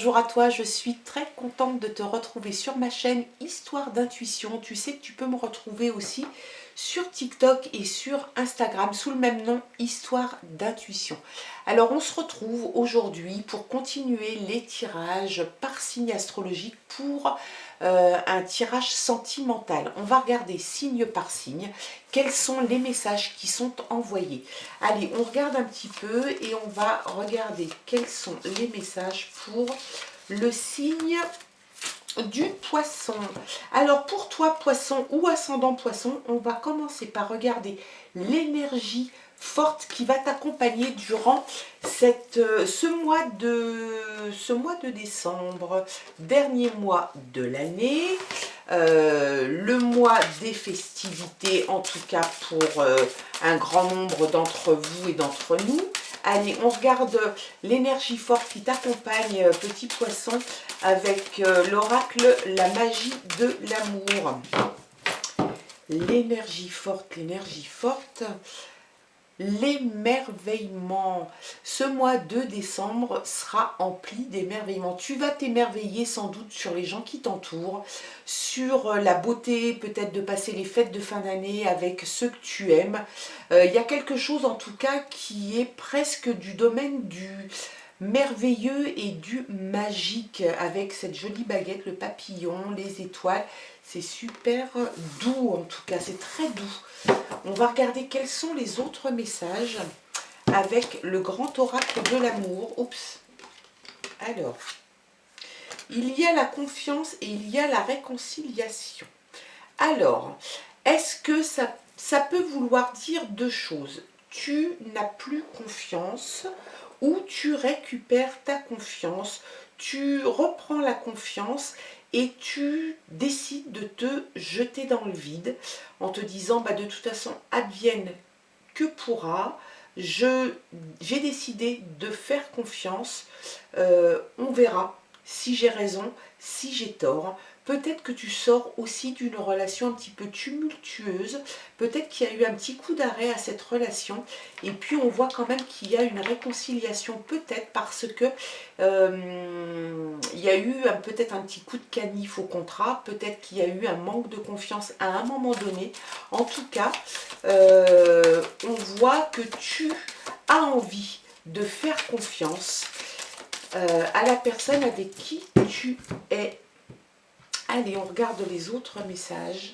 Bonjour à toi, je suis très contente de te retrouver sur ma chaîne Histoire d'intuition. Tu sais que tu peux me retrouver aussi sur TikTok et sur Instagram sous le même nom, Histoire d'intuition. Alors on se retrouve aujourd'hui pour continuer les tirages par signe astrologique pour un tirage sentimental. On va regarder signe par signe quels sont les messages qui sont envoyés. Allez, on regarde un petit peu et on va regarder quels sont les messages pour le signe du poisson. Alors pour toi poisson ou ascendant poisson, on va commencer par regarder l'énergie forte qui va t'accompagner durant ce mois de décembre, dernier mois de l'année, le mois des festivités, en tout cas pour un grand nombre d'entre vous et d'entre nous. Allez, on regarde l'énergie forte qui t'accompagne, petit poisson, avec l'oracle, la magie de l'amour. L'énergie forte, l'émerveillement. Ce mois de décembre sera empli d'émerveillement. Tu vas t'émerveiller sans doute sur les gens qui t'entourent, sur la beauté peut-être de passer les fêtes de fin d'année avec ceux que tu aimes. Il y a quelque chose en tout cas qui est presque du domaine du merveilleux et du magique, avec cette jolie baguette, le papillon, les étoiles. C'est super doux, en tout cas c'est très doux. On va regarder quels sont les autres messages avec le grand oracle de l'amour. Oups. Alors, il y a la confiance et il y a la réconciliation. Alors, est-ce que ça peut vouloir dire deux choses? Tu n'as plus confiance ou tu récupères ta confiance, tu reprends la confiance et tu décides de te jeter dans le vide en te disant bah, de toute façon advienne que pourra, j'ai décidé de faire confiance, on verra si j'ai raison, si j'ai tort. Peut-être que tu sors aussi d'une relation un petit peu tumultueuse, peut-être qu'il y a eu un petit coup d'arrêt à cette relation, et puis on voit quand même qu'il y a une réconciliation, peut-être parce que il y a eu peut-être un petit coup de canif au contrat, peut-être qu'il y a eu un manque de confiance à un moment donné. En tout cas, on voit que tu as envie de faire confiance à la personne avec qui tu es. Allez, on regarde les autres messages.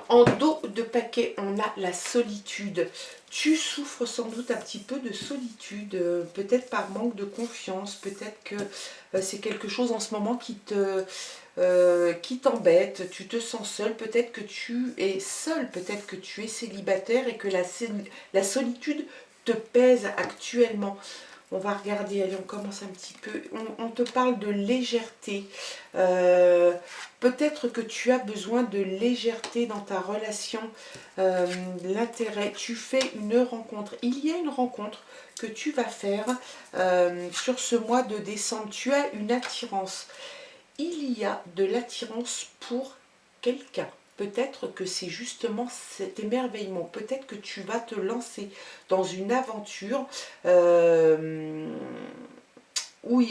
En dos de paquet, on a la solitude. Tu souffres sans doute un petit peu de solitude, peut-être par manque de confiance, peut-être que c'est quelque chose en ce moment qui t'embête, tu te sens seul, peut-être que tu es seul, peut-être que tu es célibataire et que la solitude te pèse actuellement. On va regarder, allez, on commence un petit peu. On te parle de légèreté. Peut-être que tu as besoin de légèreté dans ta relation. L'intérêt, tu fais une rencontre. Il y a une rencontre que tu vas faire sur ce mois de décembre. Tu as une attirance. Il y a de l'attirance pour quelqu'un. Peut-être que c'est justement cet émerveillement. Peut-être que tu vas te lancer dans une aventure où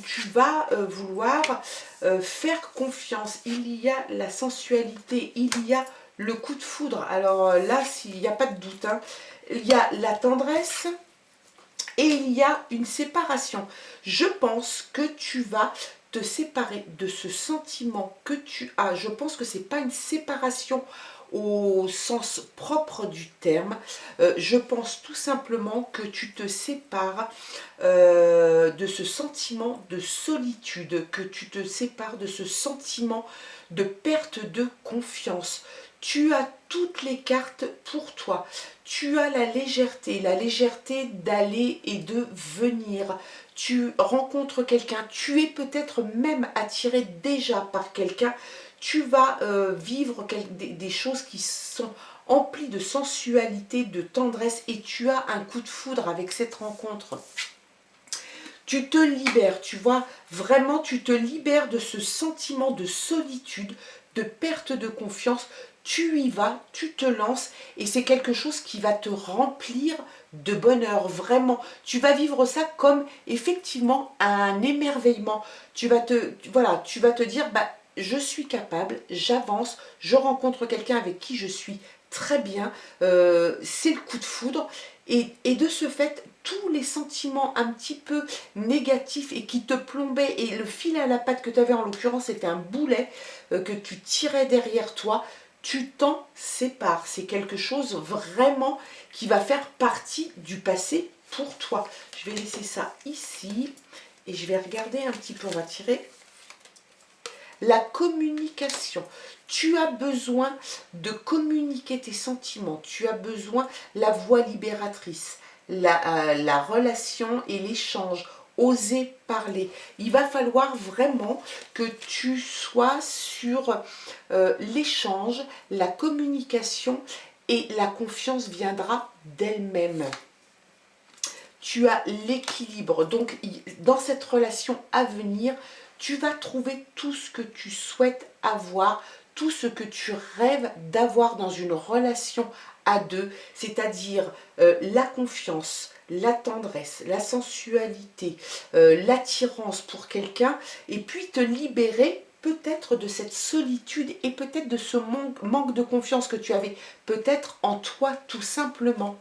tu vas vouloir faire confiance. Il y a la sensualité, il y a le coup de foudre. Alors là, s'il n'y a pas de doute, hein, il y a la tendresse et il y a une séparation. Je pense que tu vas te séparer de ce sentiment que tu as. Je pense que ce n'est pas une séparation au sens propre du terme. Je pense tout simplement que tu te sépares de ce sentiment de solitude, que tu te sépares de ce sentiment de perte de confiance. Tu as toutes les cartes pour toi. Tu as la légèreté d'aller et de venir. Tu rencontres quelqu'un, tu es peut-être même attiré déjà par quelqu'un. Tu vas vivre des choses qui sont empli de sensualité, de tendresse, et tu as un coup de foudre avec cette rencontre. Tu te libères, tu vois, vraiment tu te libères de ce sentiment de solitude, de perte de confiance. Tu y vas, tu te lances et c'est quelque chose qui va te remplir de bonheur, vraiment. Tu vas vivre ça comme effectivement un émerveillement. Voilà, tu vas te dire, bah, je suis capable, j'avance, je rencontre quelqu'un avec qui je suis très bien, c'est le coup de foudre. Et de ce fait, tous les sentiments un petit peu négatifs et qui te plombaient, et le fil à la patte que tu avais en l'occurrence, c'était un boulet que tu tirais derrière toi, tu t'en sépares. C'est quelque chose vraiment qui va faire partie du passé pour toi. Je vais laisser ça ici et je vais regarder un petit peu, on va tirer la communication. Tu as besoin de communiquer tes sentiments, tu as besoin la voix libératrice, la relation et l'échange, oser parler. Il va falloir vraiment que tu sois sur l'échange, la communication, et la confiance viendra d'elle-même. Tu as l'équilibre. Donc, dans cette relation à venir, tu vas trouver tout ce que tu souhaites avoir, tout ce que tu rêves d'avoir dans une relation à deux, c'est-à-dire la confiance, la tendresse, la sensualité, l'attirance pour quelqu'un, et puis te libérer peut-être de cette solitude et peut-être de ce manque de confiance que tu avais peut-être en toi tout simplement.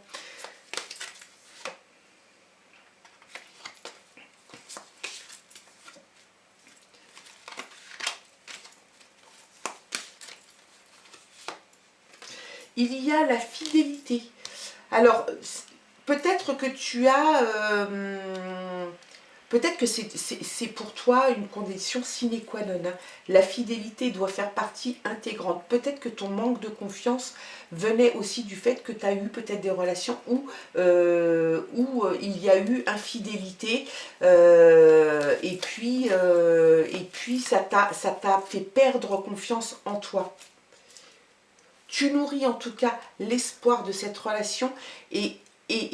Il y a la fidélité. Alors, peut-être que tu as... peut-être que c'est pour toi une condition sine qua non. Hein. La fidélité doit faire partie intégrante. Peut-être que ton manque de confiance venait aussi du fait que tu as eu peut-être des relations où il y a eu infidélité et puis ça t'a fait perdre confiance en toi. Tu nourris en tout cas l'espoir de cette relation et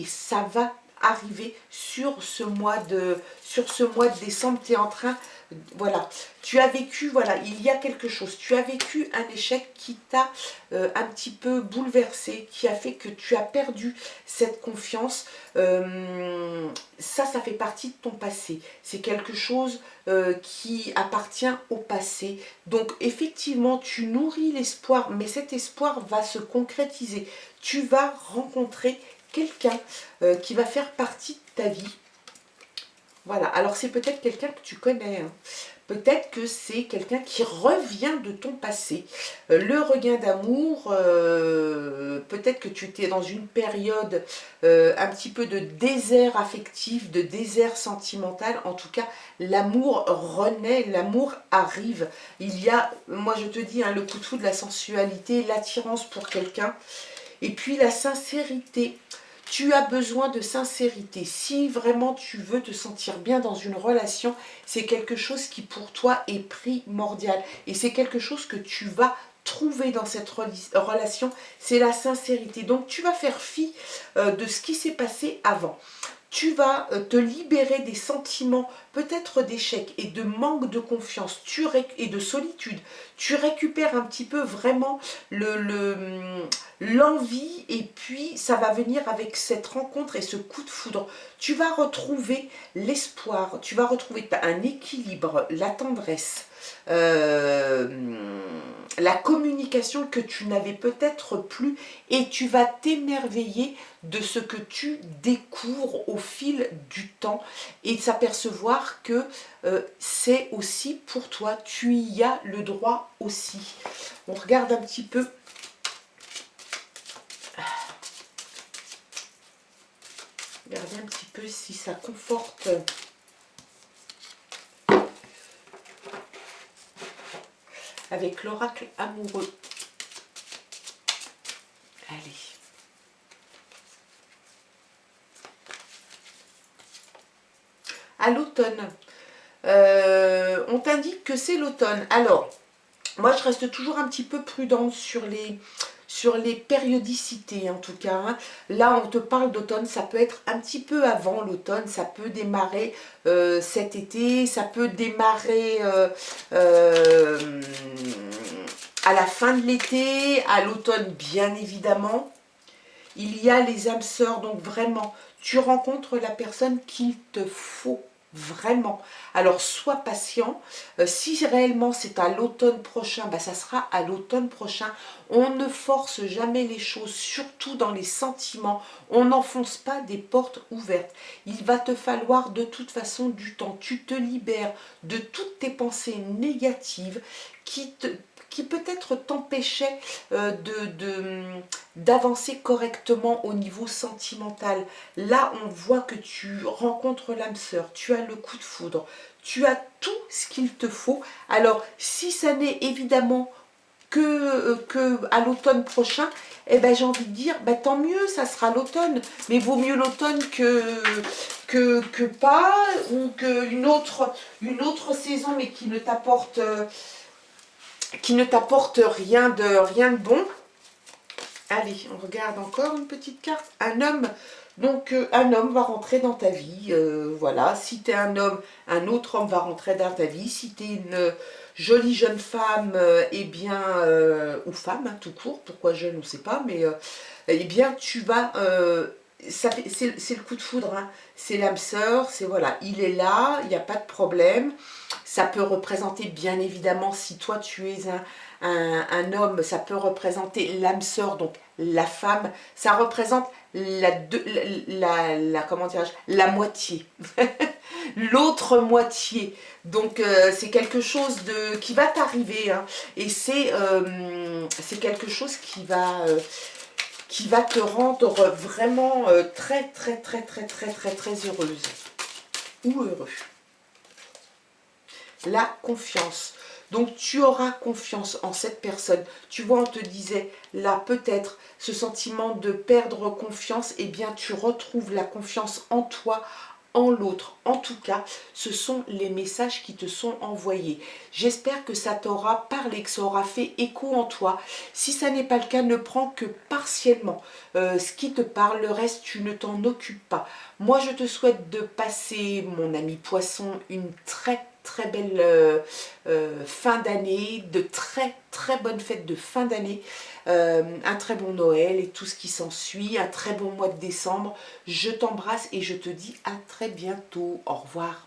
ça va arriver sur ce mois de décembre. Tu es en train, voilà, tu as vécu, voilà, il y a quelque chose, tu as vécu un échec qui t'a un petit peu bouleversé, qui a fait que tu as perdu cette confiance. Ça fait partie de ton passé, c'est quelque chose qui appartient au passé. Donc effectivement, tu nourris l'espoir, mais cet espoir va se concrétiser. Tu vas rencontrer quelqu'un qui va faire partie de ta vie. Voilà, alors c'est peut-être quelqu'un que tu connais, hein. Peut-être que c'est quelqu'un qui revient de ton passé. Le regain d'amour, peut-être que tu étais dans une période un petit peu de désert affectif, de désert sentimental. En tout cas, l'amour renaît, l'amour arrive. Il y a, moi je te dis, hein, le coup de foudre, la sensualité, l'attirance pour quelqu'un. Et puis la sincérité. Tu as besoin de sincérité. Si vraiment tu veux te sentir bien dans une relation, c'est quelque chose qui pour toi est primordial. Et c'est quelque chose que tu vas trouver dans cette relation, c'est la sincérité. Donc tu vas faire fi de ce qui s'est passé avant. Tu vas te libérer des sentiments peut-être d'échec et de manque de confiance et de solitude. Tu récupères un petit peu vraiment l'envie et puis ça va venir avec cette rencontre et ce coup de foudre. Tu vas retrouver l'espoir, tu vas retrouver un équilibre, la tendresse, la communication que tu n'avais peut-être plus et tu vas t'émerveiller de ce que tu découvres au fil du temps et s'apercevoir que c'est aussi pour toi, tu y as le droit aussi. On regarde un petit peu. Regardez un petit peu si ça conforte avec l'oracle amoureux. Allez. À l'automne. On t'indique que c'est l'automne. Alors, moi je reste toujours un petit peu prudente sur sur les périodicités en tout cas. Hein. Là, on te parle d'automne, ça peut être un petit peu avant l'automne, ça peut démarrer cet été, ça peut démarrer à la fin de l'été, à l'automne bien évidemment. Il y a les âmes sœurs, donc vraiment, tu rencontres la personne qu'il te faut, vraiment. Alors, sois patient. Si réellement c'est à l'automne prochain, bah, ça sera à l'automne prochain. On ne force jamais les choses, surtout dans les sentiments. On n'enfonce pas des portes ouvertes. Il va te falloir de toute façon du temps. Tu te libères de toutes tes pensées négatives qui peut-être t'empêchaient d'avancer correctement au niveau sentimental. Là, on voit que tu rencontres l'âme sœur, tu as le coup de foudre, tu as tout ce qu'il te faut. Alors, si ça n'est évidemment que à l'automne prochain, eh ben, j'ai envie de dire, ben, tant mieux, ça sera l'automne. Mais vaut mieux l'automne que pas, ou qu'une autre saison, mais qui ne t'apporte rien de bon. Allez, on regarde encore une petite carte. Un homme, donc un homme va rentrer dans ta vie. Voilà, si tu es un homme, un autre homme va rentrer dans ta vie. Si tu es une jolie jeune femme, eh bien, ou femme, hein, tout court, pourquoi jeune, on ne sait pas, mais eh bien, tu vas... c'est le coup de foudre, hein. C'est l'âme sœur, c'est voilà, il est là, il n'y a pas de problème. Ça peut représenter, bien évidemment, si toi tu es un homme, ça peut représenter l'âme sœur, donc la femme. Ça représente comment dirais-je, la moitié, l'autre moitié. Donc c'est quelque chose qui va t'arriver, hein, et c'est quelque chose qui va te rendre vraiment très très très très très très très heureuse ou heureux. La confiance. Donc tu auras confiance en cette personne. Tu vois, on te disait là peut-être ce sentiment de perdre confiance, eh bien tu retrouves la confiance en toi, en l'autre. En tout cas, ce sont les messages qui te sont envoyés. J'espère que ça t'aura parlé, que ça aura fait écho en toi. Si ça n'est pas le cas, ne prends que partiellement ce qui te parle, le reste tu ne t'en occupes pas. Moi je te souhaite de passer, mon ami poisson, une très belle fin d'année, de très bonnes fêtes de fin d'année, un très bon Noël et tout ce qui s'ensuit, un très bon mois de décembre. Je t'embrasse et je te dis à très bientôt. Au revoir.